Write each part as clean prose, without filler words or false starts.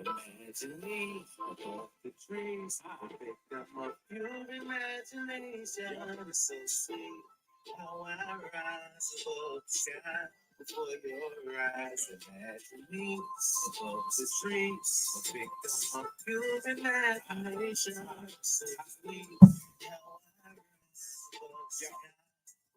Imagine me above the trees. I picked up a pure imagination. So sweet how I rise above the sky before your eyes. Imagine me above the trees. I picked up a pure imagination. So sweet how I rise above the sky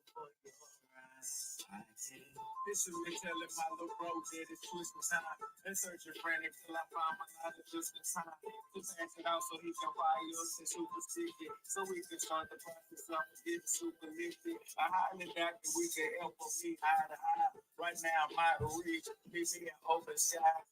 before your eyes. I can visually telling my little bro that it's Christmas time. And searching frantic till I find my knowledge just in time to pass it out so he can buy us and super sticky. So we can start the process of getting super lifted. I highly doubt that we can help us see eye to eye. Right now, my reach, me being open sky.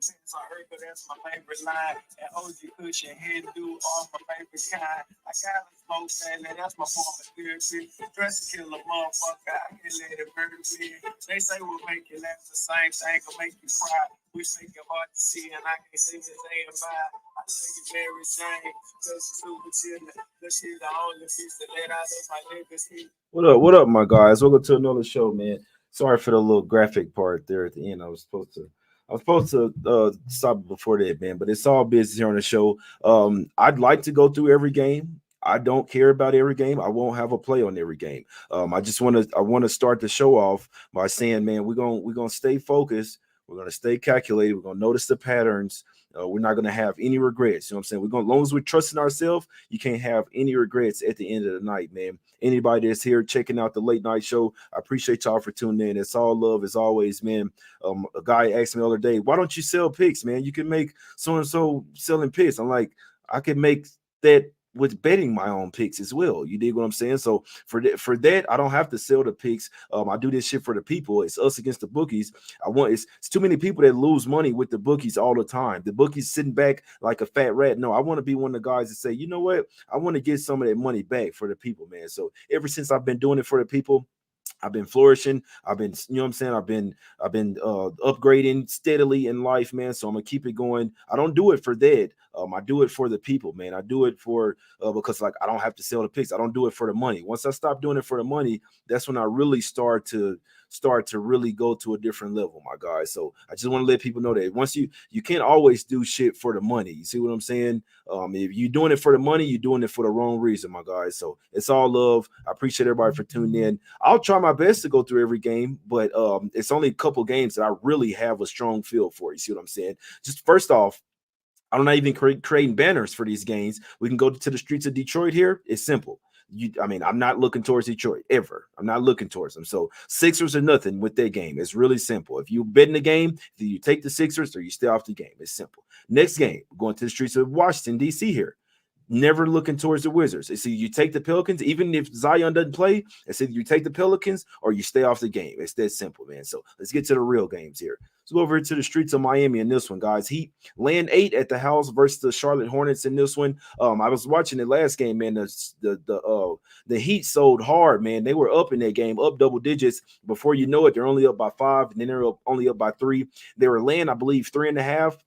Since I heard, but that's my favorite line. And OG Cushion, head do all my favorite kind. I got a smoke salad, that's my form of therapy. Dress to kill a motherfucker, I can let it murder me. They say we'll make you laugh, the same thing will make you cry. We make it hard to see, and I can't see this saying bye. I know you Mary Jane, cause she's super chillin'. Cause she's the only piece that let out of my legacy. What up? What up, my guys? Welcome to another show, man. Sorry for the little graphic part there at the end. I was supposed to stop before that, man, but it's all business here on the show. I'd like to go through every game. I don't care about every game. I won't have a play on every game. I want to start the show off by saying, man, we're gonna stay focused. We're gonna stay calculated. We're gonna notice the patterns. We're not gonna have any regrets. You know what I'm saying? As long as we're trusting ourselves, you can't have any regrets at the end of the night, man. Anybody that's here checking out the late night show, I appreciate y'all for tuning in. It's all love as always, man. A guy asked me the other day, why don't you sell picks, man? You can make so and so selling picks. I'm like, I can make that with betting my own picks as well. You dig what I'm saying? So for that, I don't have to sell the picks. I do this shit for the people. It's us against the bookies. It's too many people that lose money with the bookies all the time. The bookies sitting back like a fat rat. No, I want to be one of the guys that say, you know what? I want to get some of that money back for the people, man. So ever since I've been doing it for the people, I've been flourishing. I've been, you know what I'm saying? I've been upgrading steadily in life, man. So I'm gonna keep it going. I don't do it for that. I do it for the people, man. I do it for because like I don't have to sell the picks. I don't do it for the money. Once I stop doing it for the money, that's when I really start to really go to a different level, my guys. So I just want to let people know that once you can't always do shit for the money. You see what I'm saying? If you're doing it for the money, you're doing it for the wrong reason, my guys. So it's all love. I appreciate everybody for tuning in. I'll try my best to go through every game, but it's only a couple games that I really have a strong feel for. You see what I'm saying? Just first off, I'm not even creating banners for these games. We can go to the streets of Detroit here. It's simple. I'm not looking towards Detroit ever. I'm not looking towards them. So Sixers or nothing with that game. It's really simple. If you bet in the game, either you take the Sixers or you stay off the game. It's simple. Next game, going to the streets of Washington, D.C. here. Never looking towards the Wizards. It's either you take the Pelicans, even if Zion doesn't play, it's either you take the Pelicans or you stay off the game. It's that simple, man. So let's get to the real games here. Let's go over to the streets of Miami in this one, guys. Heat laying 8 at the house versus the Charlotte Hornets in this one. I was watching the last game, man. The Heat sold hard, man. They were up in that game, up double digits. Before you know it, they're only up by 5, and then they're only up by 3. They were laying, I believe, 3.5.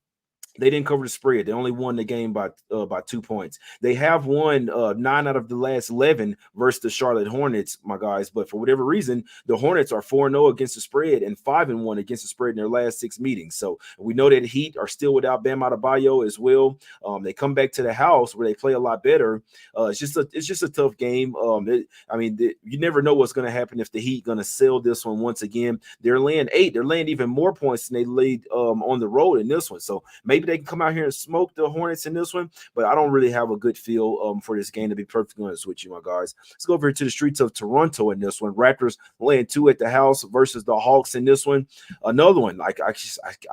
They didn't cover the spread. They only won the game by 2 points. They have won 9 out of the last 11 versus the Charlotte Hornets, my guys. But for whatever reason, the Hornets are 4-0 against the spread and 5-1 against the spread in their last 6 meetings. So we know that Heat are still without Bam Adebayo as well. They come back to the house where they play a lot better. It's just a tough game. You never know what's going to happen if the Heat going to sell this one once again. They're laying 8. They're laying even more points than they laid on the road in this one. So maybe they can come out here and smoke the Hornets in this one, but I don't really have a good feel for this game, to be perfectly honest with you, my guys. Let's go over to the streets of Toronto in this one. Raptors laying 2 at the house versus the Hawks in this one. Another one, like I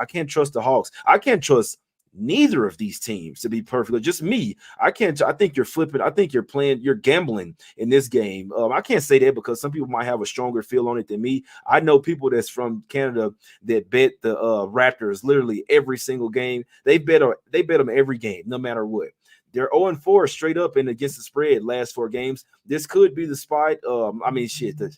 can't trust the Hawks. I can't trust neither of these teams, to be perfectly just me. I think you're flipping. I think you're gambling in this game. I can't say that because some people might have a stronger feel on it than me. I know people that's from Canada that bet the Raptors literally every single game. They bet them every game, no matter what. They're 0-4 straight up and against the spread last 4 games. This could be the spot. The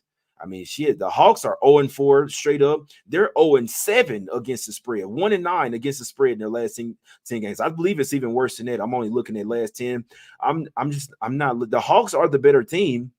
Hawks are 0-4 straight up. They're 0-7 against the spread, 1-9 against the spread in their last 10 games. I believe it's even worse than that. I'm only looking at last 10. I'm not. The Hawks are the better team.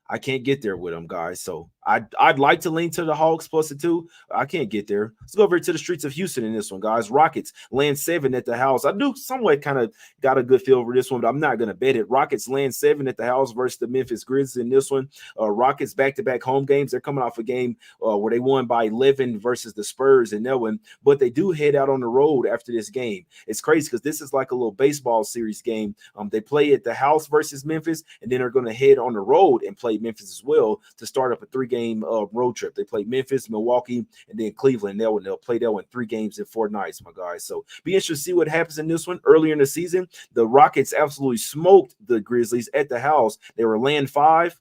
I can't get there with them, guys. So I'd like to lean to the Hawks plus the 2. I can't get there. Let's go over to the streets of Houston in this one, guys. Rockets land 7 at the house. I do somewhat kind of got a good feel for this one, but I'm not going to bet it. Rockets land 7 at the house versus the Memphis Grizzlies in this one. Rockets back-to-back home games. They're coming off a game where they won by 11 versus the Spurs in that one, but they do head out on the road after this game. It's crazy because this is like a little baseball series game. They play at the house versus Memphis, and then they're going to head on the road and play Memphis as well to start up a 3-game road trip. They play Memphis, Milwaukee, and then Cleveland. They'll play that one 3 games in 4 nights, my guys. So be interested to see what happens in this one. Earlier in the season, the Rockets absolutely smoked the Grizzlies at the house. They were laying 5.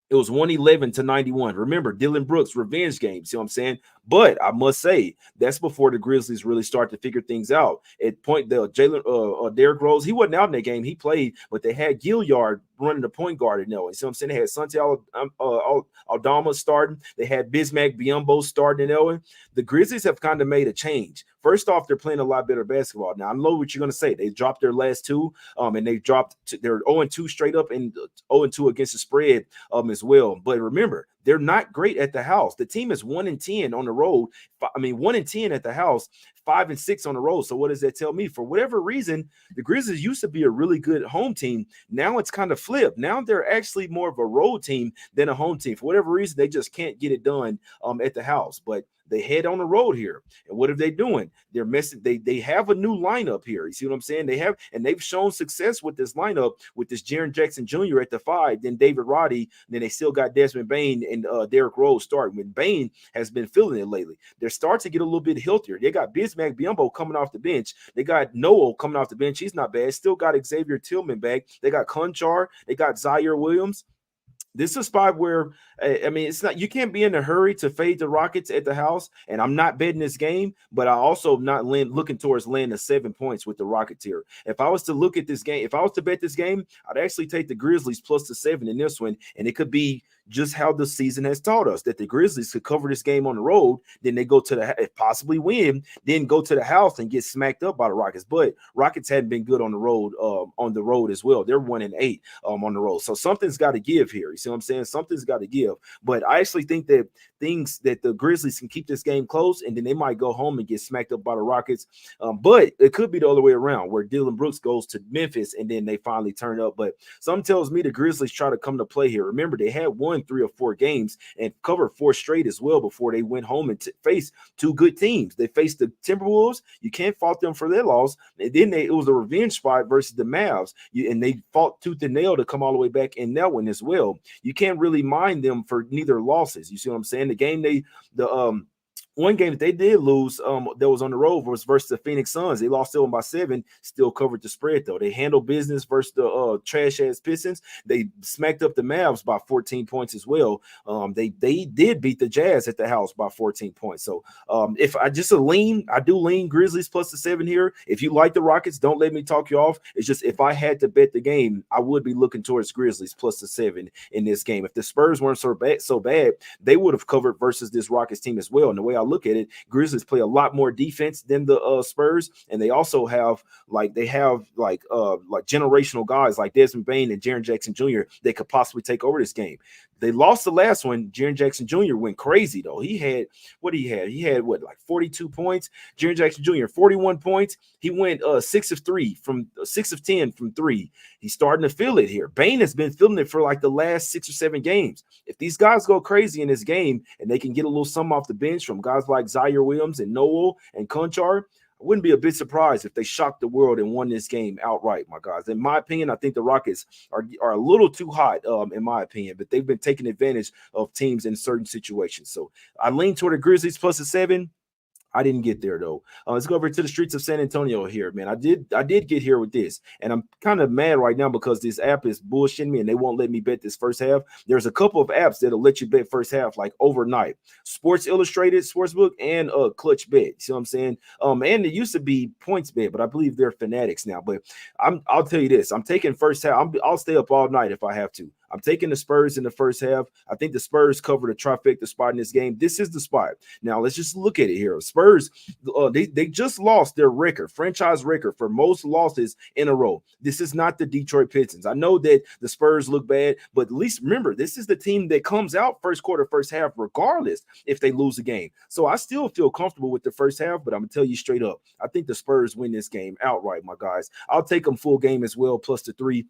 It was 111-91. Remember, Dylan Brooks, revenge game. See what I'm saying? But I must say, that's before the Grizzlies really start to figure things out. At point, Derrick Rose, he wasn't out in that game. He played, but they had Gilliard running the point guard in there. You see what I'm saying? They had Santi Aldama starting. They had Bismack Biyombo starting in there. The Grizzlies have kind of made a change. First off, they're playing a lot better basketball. Now, I know what you're going to say. They dropped their last 2, and they dropped they're 0-2 straight up and 0-2 against the spread as well. But remember, they're not great at the house. The team is 1-10 on the road. 1-10 at the house, 5-6 on the road. So what does that tell me? For whatever reason, the Grizzlies used to be a really good home team. Now it's kind of flipped. Now they're actually more of a road team than a home team. For whatever reason, they just can't get it done at the house. But they head on the road here. And what are they doing? They're messing. They have a new lineup here. You see what I'm saying? They've shown success with this lineup with this Jaren Jackson Jr. at the 5, then David Roddy, then they still got Desmond Bane and Derrick Rose starting. When Bane has been feeling it lately, they're starting to get a little bit healthier. They got Bismack Biyombo coming off the bench. They got Noel coming off the bench. He's not bad. Still got Xavier Tillman back. They got Conchar. They got Zaire Williams. This is a spot where, I mean, it's not, you can't be in a hurry to fade the Rockets at the house. And I'm not betting this game, but I also not looking towards landing 7 points with the Rockets here. If I was to look at this game, if I was to bet this game, I'd actually take the Grizzlies plus the 7 in this one. And it could be just how the season has taught us that the Grizzlies could cover this game on the road, then they go to the possibly win, then go to the house and get smacked up by the Rockets. But Rockets hadn't been good on the road as well. They're 1-8 on the road. So something's got to give here. You see what I'm saying? Something's got to give. But I actually think that the Grizzlies can keep this game close, and then they might go home and get smacked up by the Rockets. But it could be the other way around, where Dylan Brooks goes to Memphis and then they finally turn up. But something tells me the Grizzlies try to come to play here. Remember, they had won 3 or 4 games and covered 4 straight as well before they went home and faced 2 good teams. They faced the Timberwolves. You can't fault them for their loss. And then it was a revenge spot versus the Mavs. And they fought tooth and nail to come all the way back in that one as well. You can't really mind them for neither losses. You see what I'm saying? The game one game that they did lose that was on the road was versus the Phoenix Suns. They lost 7 by 7, still covered the spread, though. They handled business versus the trash-ass Pistons. They smacked up the Mavs by 14 points as well. They did beat the Jazz at the house by 14 points. So if I just I do lean Grizzlies plus the 7 here. If you like the Rockets, don't let me talk you off. It's just if I had to bet the game, I would be looking towards Grizzlies plus the 7 in this game. If the Spurs weren't so bad, they would have covered versus this Rockets team as well. And the way I look at it, Grizzlies play a lot more defense than the Spurs, and they also have generational guys like Desmond Bane and Jaren Jackson Jr. that could possibly take over this game. They lost the last one. Jaren Jackson Jr. went crazy though. He had 42 points. Jaren Jackson Jr. 41 points. He went 6 of 10 from 3. He's starting to feel it here. Bane has been feeling it for like the last 6 or 7 games. If these guys go crazy in this game and they can get a little something off the bench from guys like Zaire Williams and Noel and Conchar, I wouldn't be a bit surprised if they shocked the world and won this game outright, my guys. In my opinion, I think the Rockets are a little too hot, in my opinion, but they've been taking advantage of teams in certain situations. So I lean toward the Grizzlies plus the 7. I didn't get there though. Let's go over to the streets of San Antonio here, man. I did get here with this, and I'm kind of mad right now because this app is bullshitting me and they won't let me bet this first half. There's a couple of apps that'll let you bet first half like overnight. Sports Illustrated Sportsbook and Clutch Bet. You see what I'm saying? And it used to be Points Bet, but I believe they're Fanatics now. But I'll tell you this: I'm taking first half. I'll stay up all night if I have to. I'm taking the Spurs in the first half. I think the Spurs covered a trifecta spot in this game. This is the spot. Now let's just look at it here. Spurs, they just lost their record, franchise record for most losses in a row. This is not the Detroit Pistons. I know that the Spurs look bad, but at least remember, this is the team that comes out first quarter, first half, regardless if they lose a game. So I still feel comfortable with the first half, but I'm gonna tell you straight up, I think the Spurs win this game outright, my guys. I'll take them full game as well, plus the 3.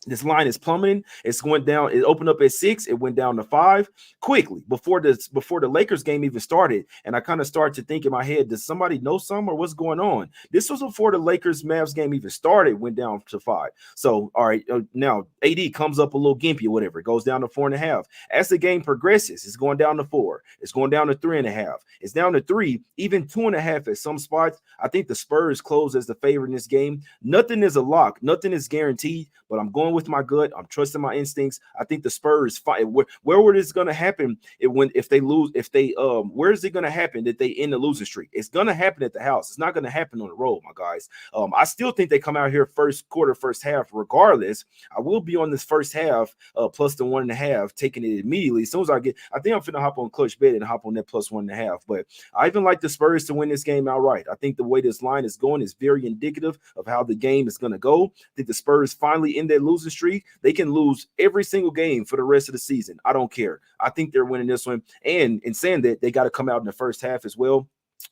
This line is plummeting. It's going down. It opened up at 6. It went down to 5 quickly before the Lakers game even started. And I kind of started to think in my head, does somebody know something or what's going on? This was before the Lakers Mavs game even started. Went down to 5. So all right, now AD comes up a little gimpy or whatever. It goes down to 4.5. As the game progresses, it's going down to 4. It's going down to 3.5. It's down to 3, even 2.5 at some spots. I think the Spurs close as the favorite in this game. Nothing is a lock. Nothing is guaranteed, but I'm going with my gut. I'm trusting my instincts. I think the Spurs fight. Where is going to happen if they lose? Where is it going to happen that they end the losing streak? It's going to happen at the house. It's not going to happen on the road, my guys. I still think they come out here first quarter, first half, regardless. I will be on this first half plus the 1.5, taking it immediately as soon as I think I'm finna hop on Clutch Bet and hop on that plus 1.5. But I even like the Spurs to win this game outright. I think the way this line is going is very indicative of how the game is going to go. I think the Spurs finally end that losing streak. They can lose every single game for the rest of the season. I don't care. I think they're winning this one. And in saying that, they got to come out in the first half as well.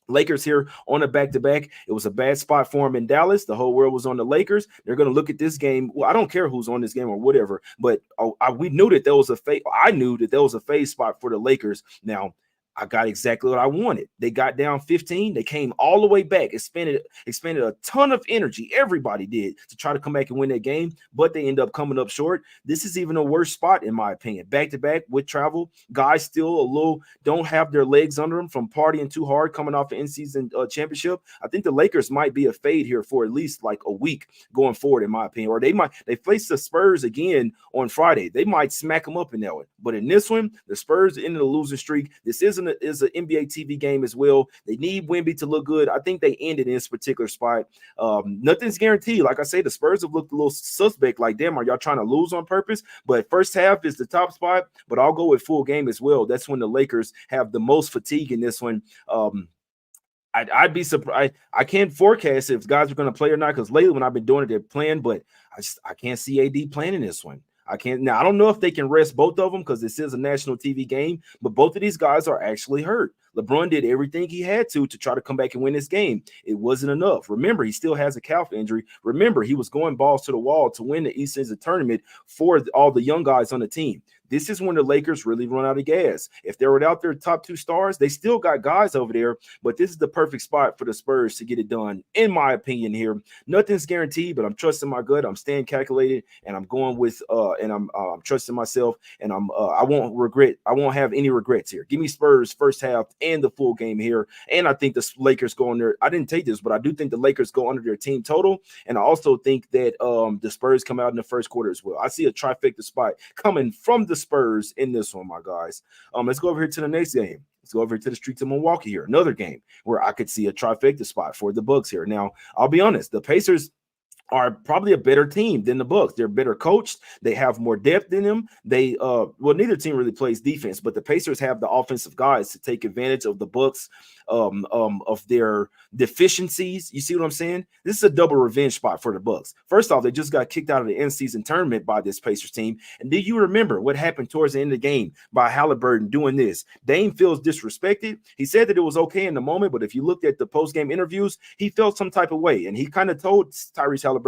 Lakers here on a back-to-back. It was a bad spot for them in Dallas. The whole world was on the Lakers. They're going to look at this game. Well, I don't care who's on this game or whatever, but we knew that there was a fade. I knew that there was a fade spot for the Lakers. Now, I got exactly what I wanted. They got down 15. They came all the way back. Expended a ton of energy. Everybody did to try to come back and win that game, but they end up coming up short. This is even a worse spot, in my opinion. Back-to-back with travel. Guys still don't have their legs under them from partying too hard coming off the in-season championship. I think the Lakers might be a fade here for at least like a week going forward, in my opinion. Or they face the Spurs again on Friday. They might smack them up in that one. But in this one, the Spurs are in the losing streak. This is an NBA TV game as well. They need Wemby to look good. I think they ended in this particular spot. Nothing's guaranteed. Like I say, the Spurs have looked a little suspect. Like, damn, are y'all trying to lose on purpose? But first half is the top spot. But I'll go with full game as well. That's when the Lakers have the most fatigue in this one. I'd be surprised. I can't forecast if guys are going to play or not, because lately when I've been doing it, they're playing. But I can't see AD playing in this one. I can't. Now, I don't know if they can rest both of them because this is a national TV game, but both of these guys are actually hurt. LeBron did everything he had to try to come back and win this game. It wasn't enough. Remember, he still has a calf injury. Remember, he was going balls to the wall to win the East Season tournament for all the young guys on the team. This is when the Lakers really run out of gas. If they're without their top 2 stars, they still got guys over there, but this is the perfect spot for the Spurs to get it done, in my opinion here. Nothing's guaranteed, but I'm trusting my gut. I'm staying calculated, and I'm going with and I'm trusting myself, and I won't have any regrets here. Give me Spurs first half and the full game here, and I think the Lakers go under. I didn't take this, but I do think the Lakers go under their team total, and I also think that the Spurs come out in the first quarter as well. I see a trifecta spot coming from the Spurs in this one, my guys. Let's go over here to the next game. Let's go over to the streets of Milwaukee here. Another game where I could see a trifecta spot for the Bucks here. Now, I'll be honest, the Pacers are probably a better team than the Bucks. They're better coached. They have more depth in them. Neither team really plays defense, but the Pacers have the offensive guys to take advantage of the Bucks of their deficiencies. You see what I'm saying? This is a double revenge spot for the Bucks. First off, they just got kicked out of the in-season tournament by this Pacers team. And do you remember what happened towards the end of the game by Halliburton doing this? Dame feels disrespected. He said that it was okay in the moment, but if you looked at the post-game interviews, he felt some type of way. And he kind of told Tyrese Halliburton,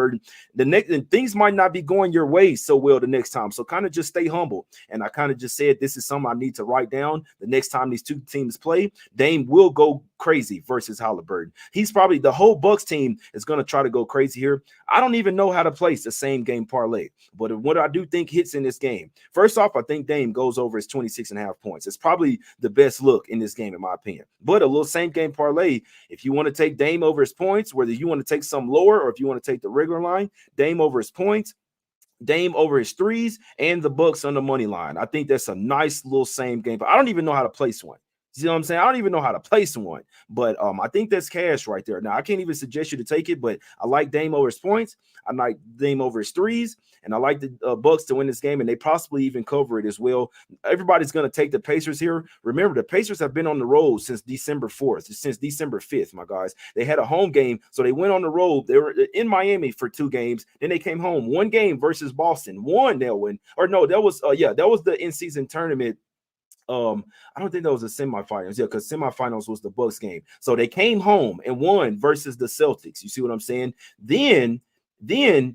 things might not be going your way so well the next time. So kind of just stay humble. And I kind of just said, this is something I need to write down. The next time these two teams play, Dame will go crazy versus Halliburton. He's probably, the whole Bucks team is going to try to go crazy here. I don't even know how to place the same game parlay, but what I do think hits in this game. First off, I think Dame goes over his 26.5 points. It's probably the best look in this game, in my opinion. But a little same game parlay, if you want to take Dame over his points, whether you want to take some lower or if you want to take the regular line, Dame over his points, Dame over his threes, and the Bucks on the money line. I think that's a nice little same game, but I don't even know how to place one. You know what I'm saying? I don't even know how to place one, but I think that's cash right there. Now I can't even suggest you to take it, but I like Dame over his points. I like Dame over his threes, and I like the Bucks to win this game, and they possibly even cover it as well. Everybody's going to take the Pacers here. Remember, the Pacers have been on the road since December 4th, since December 5th, my guys. They had a home game, so they went on the road. They were in Miami for 2 games. Then they came home. 1 game versus Boston. One they'll win. Or no, that was that was the in-season tournament. I don't think that was the semifinals. Yeah, because semifinals was the Bucks game. So they came home and won versus the Celtics. You see what I'm saying? Then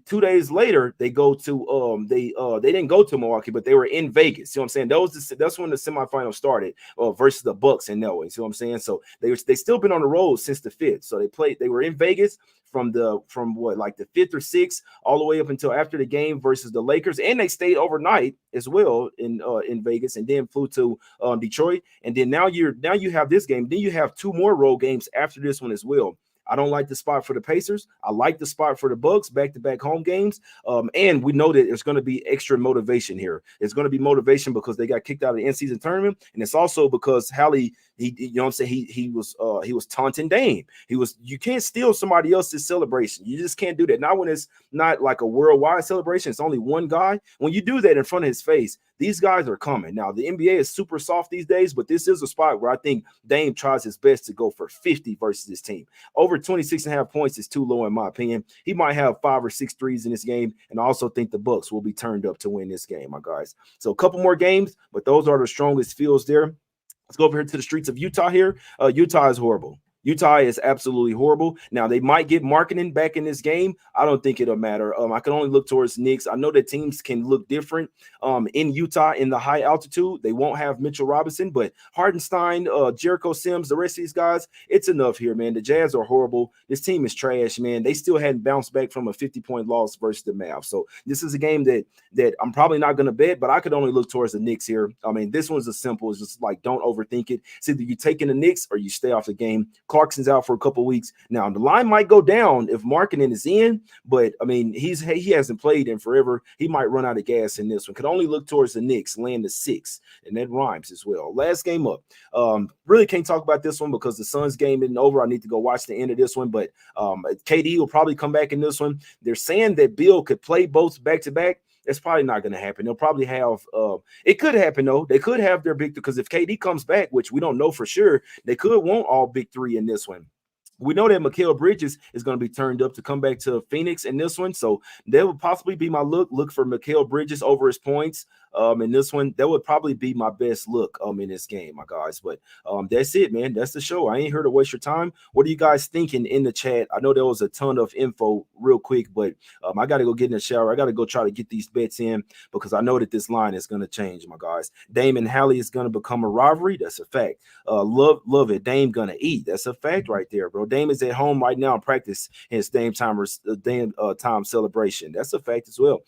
2 days later, they go to they didn't go to Milwaukee, but they were in Vegas. See what I'm saying? That's when the semifinals started versus the Bucks in Elway. See what I'm saying? So they still been on the road since the 5th. So they were in Vegas from the 5th or 6th all the way up until after the game versus the Lakers, and they stayed overnight as well in Vegas, and then flew to Detroit, and then now you have this game. Then you have 2 more road games after this one as well. I don't like the spot for the Pacers. I like the spot for the Bucks, back-to-back home games. And we know that there's going to be extra motivation here. It's going to be motivation because they got kicked out of the in-season tournament, and it's also because Hallie, you know what I'm saying, he was taunting Dame. You can't steal somebody else's celebration. You just can't do that. Not when it's not like a worldwide celebration. It's only one guy. When you do that in front of his face, these guys are coming. Now, the NBA is super soft these days, but this is a spot where I think Dame tries his best to go for 50 versus this team. Over 26.5 points is too low in my opinion. He might have 5 or 6 threes in this game, and I also think the Bucks will be turned up to win this game, my guys. So a couple more games, but those are the strongest fields there. Let's go over here to the streets of Utah here. Utah is horrible. Utah is absolutely horrible. Now, they might get marketing back in this game. I don't think it'll matter. I can only look towards Knicks. I know that teams can look different in Utah in the high altitude. They won't have Mitchell Robinson, but Hardenstein, Jericho Sims, the rest of these guys, it's enough here, man. The Jazz are horrible. This team is trash, man. They still hadn't bounced back from a 50-point loss versus the Mavs. So this is a game that I'm probably not going to bet, but I could only look towards the Knicks here. I mean, this one's as simple as just like don't overthink it. It's either you take in the Knicks or you stay off the game. Clarkson's out for a couple of weeks. Now, the line might go down if Markkanen is in, but, I mean, he hasn't played in forever. He might run out of gas in this one. Could only look towards the Knicks, land the 6, and that rhymes as well. Last game up. Really can't talk about this one because the Suns game isn't over. I need to go watch the end of this one, but KD will probably come back in this one. They're saying that Bill could play both back-to-back. That's probably not going to happen. They'll probably have it could happen, though. They could have their big, because if KD comes back, which we don't know for sure, they could want all big 3 in this one. We know that Mikal Bridges is going to be turned up to come back to Phoenix in this one. So that would possibly be my look. Look for Mikal Bridges over his points in this one. That would probably be my best look in this game, my guys. But that's it, man. That's the show. I ain't here to waste your time. What are you guys thinking in the chat? I know there was a ton of info real quick, but I got to go get in the shower. I got to go try to get these bets in because I know that this line is going to change, my guys. Dame and Hallie is going to become a rivalry. That's a fact. Love it. Dame going to eat. That's a fact right there, bro. Dame is at home right now in practice his Dame time celebration. That's a fact as well.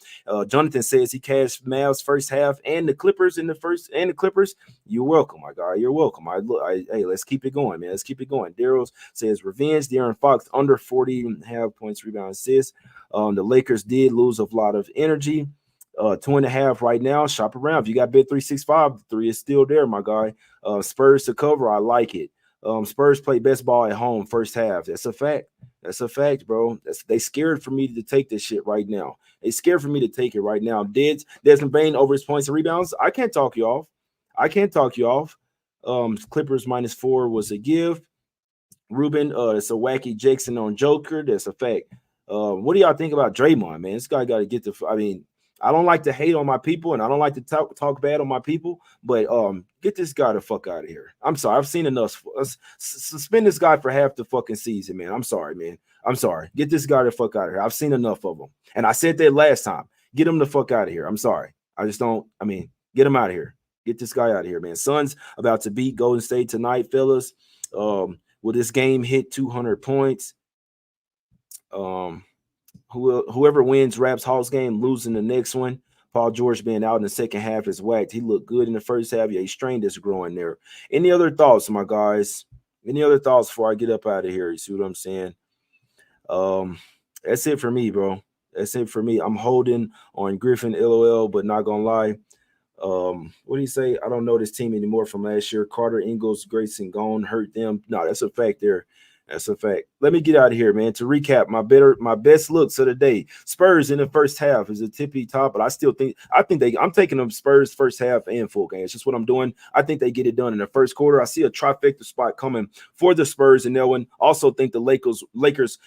Jonathan says he cashed Mavs first half and the Clippers in the first and the Clippers. You're welcome, my guy. You're welcome. Hey, let's keep it going, man. Let's keep it going. Daryl says revenge. De'Aaron Fox under 40.5 points, rebound, assists. The Lakers did lose a lot of energy. 2.5 right now. Shop around. If you got bet 365, 3 is still there, my guy. Spurs to cover. I like it. Spurs play best ball at home first half. That's a fact. That's a fact, bro. They scared for me to take this shit right now. They scared for me to take it right now. Desmond Bain over his points and rebounds. I can't talk you off. Clippers -4 was a give. Ruben, it's a wacky Jackson on Joker. That's a fact. What do y'all think about Draymond, man? This guy got to get the. I mean, I don't like to hate on my people, and I don't like to talk bad on my people, but get this guy the fuck out of here. I'm sorry. I've seen enough. Suspend this guy for half the fucking season, man. I'm sorry, man. I'm sorry. Get this guy the fuck out of here. I've seen enough of him. And I said that last time. Get him the fuck out of here. I'm sorry. I just don't. I mean, get him out of here. Get this guy out of here, man. Suns about to beat Golden State tonight, fellas. Will this game hit 200 points? Whoever wins Raps Hawks game losing the next one. Paul George being out in the second half is whacked. He looked good in the first half. Yeah, he strained his groin there. Any other thoughts, my guys? Any other thoughts before I get up out of here? You see what I'm saying? That's it for me, bro. That's it for me. I'm holding on Griffin, LOL, but not gonna lie. What do you say? I don't know this team anymore from last year. Carter, Ingles, Grayson gone, hurt them. No, that's a fact there. That's a fact. Let me get out of here, man. To recap, my best looks of the day. Spurs in the first half is a tippy top, but I'm taking them Spurs first half and full game. It's just what I'm doing. I think they get it done in the first quarter. I see a trifecta spot coming for the Spurs in that one. Also think the Lakers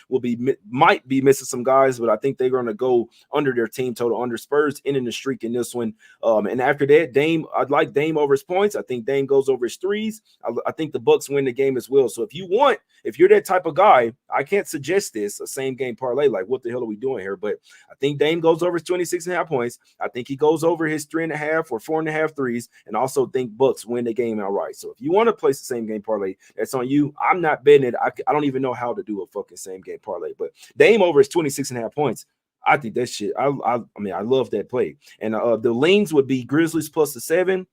might be missing some guys, but I think they're going to go under their team total, under Spurs ending the streak in this one. And after that, I'd like Dame over his points. I think Dame goes over his threes. I think the Bucks win the game as well. So if you're that type of guy, I can't suggest this a same game parlay. Like, what the hell are we doing here? But I think Dame goes over his 26.5 points. I think he goes over his 3.5 or 4.5 threes, and also think Bucks win the game outright. So if you want to place the same game parlay, that's on you. I'm not betting it. I don't even know how to do a fucking same game parlay. But Dame over his 26.5 points. I think that shit. I mean, I love that play. And the leans would be Grizzlies plus the 7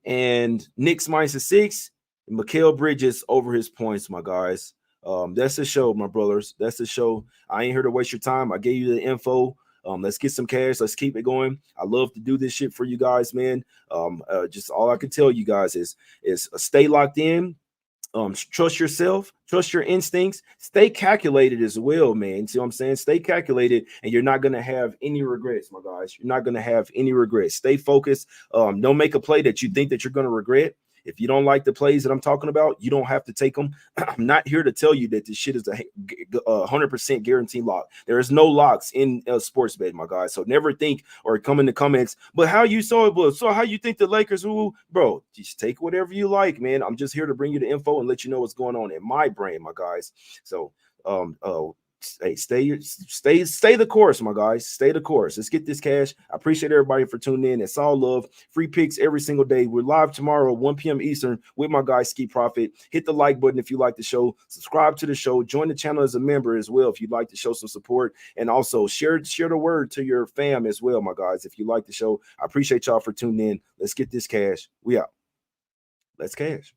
and Knicks minus the 6. And Mikal Bridges over his points, my guys. That's the show, my brothers. That's the show. I ain't here to waste your time. I gave you the info. Let's get some cash. Let's keep it going. I love to do this shit for you guys, man. Just all I can tell you guys is stay locked in. Trust yourself, trust your instincts, stay calculated as well, man. See what I'm saying? Stay calculated, and you're not going to have any regrets, my guys. You're not going to have any regrets. Stay focused. Don't make a play that you think that you're going to regret. If you don't like the plays that I'm talking about, you don't have to take them. I'm not here to tell you that this shit is a 100% guaranteed lock. There is no locks in sports bet, my guys. So never think or come in the comments, but how you saw it was, so how you think the Lakers will, bro, just take whatever you like, man. I'm just here to bring you the info and let you know what's going on in my brain, my guys. So, hey, stay the course, my guys. Stay the course. Let's get this cash. I appreciate everybody for tuning in. It's all love. Free picks every single day. We're live tomorrow, 1 p.m. Eastern, with my guy Ski Profit. Hit the like button if you like the show. Subscribe to the show. Join the channel as a member as well if you'd like to show some support. And also share the word to your fam as well, my guys. If you like the show, I appreciate y'all for tuning in. Let's get this cash. We out. Let's cash.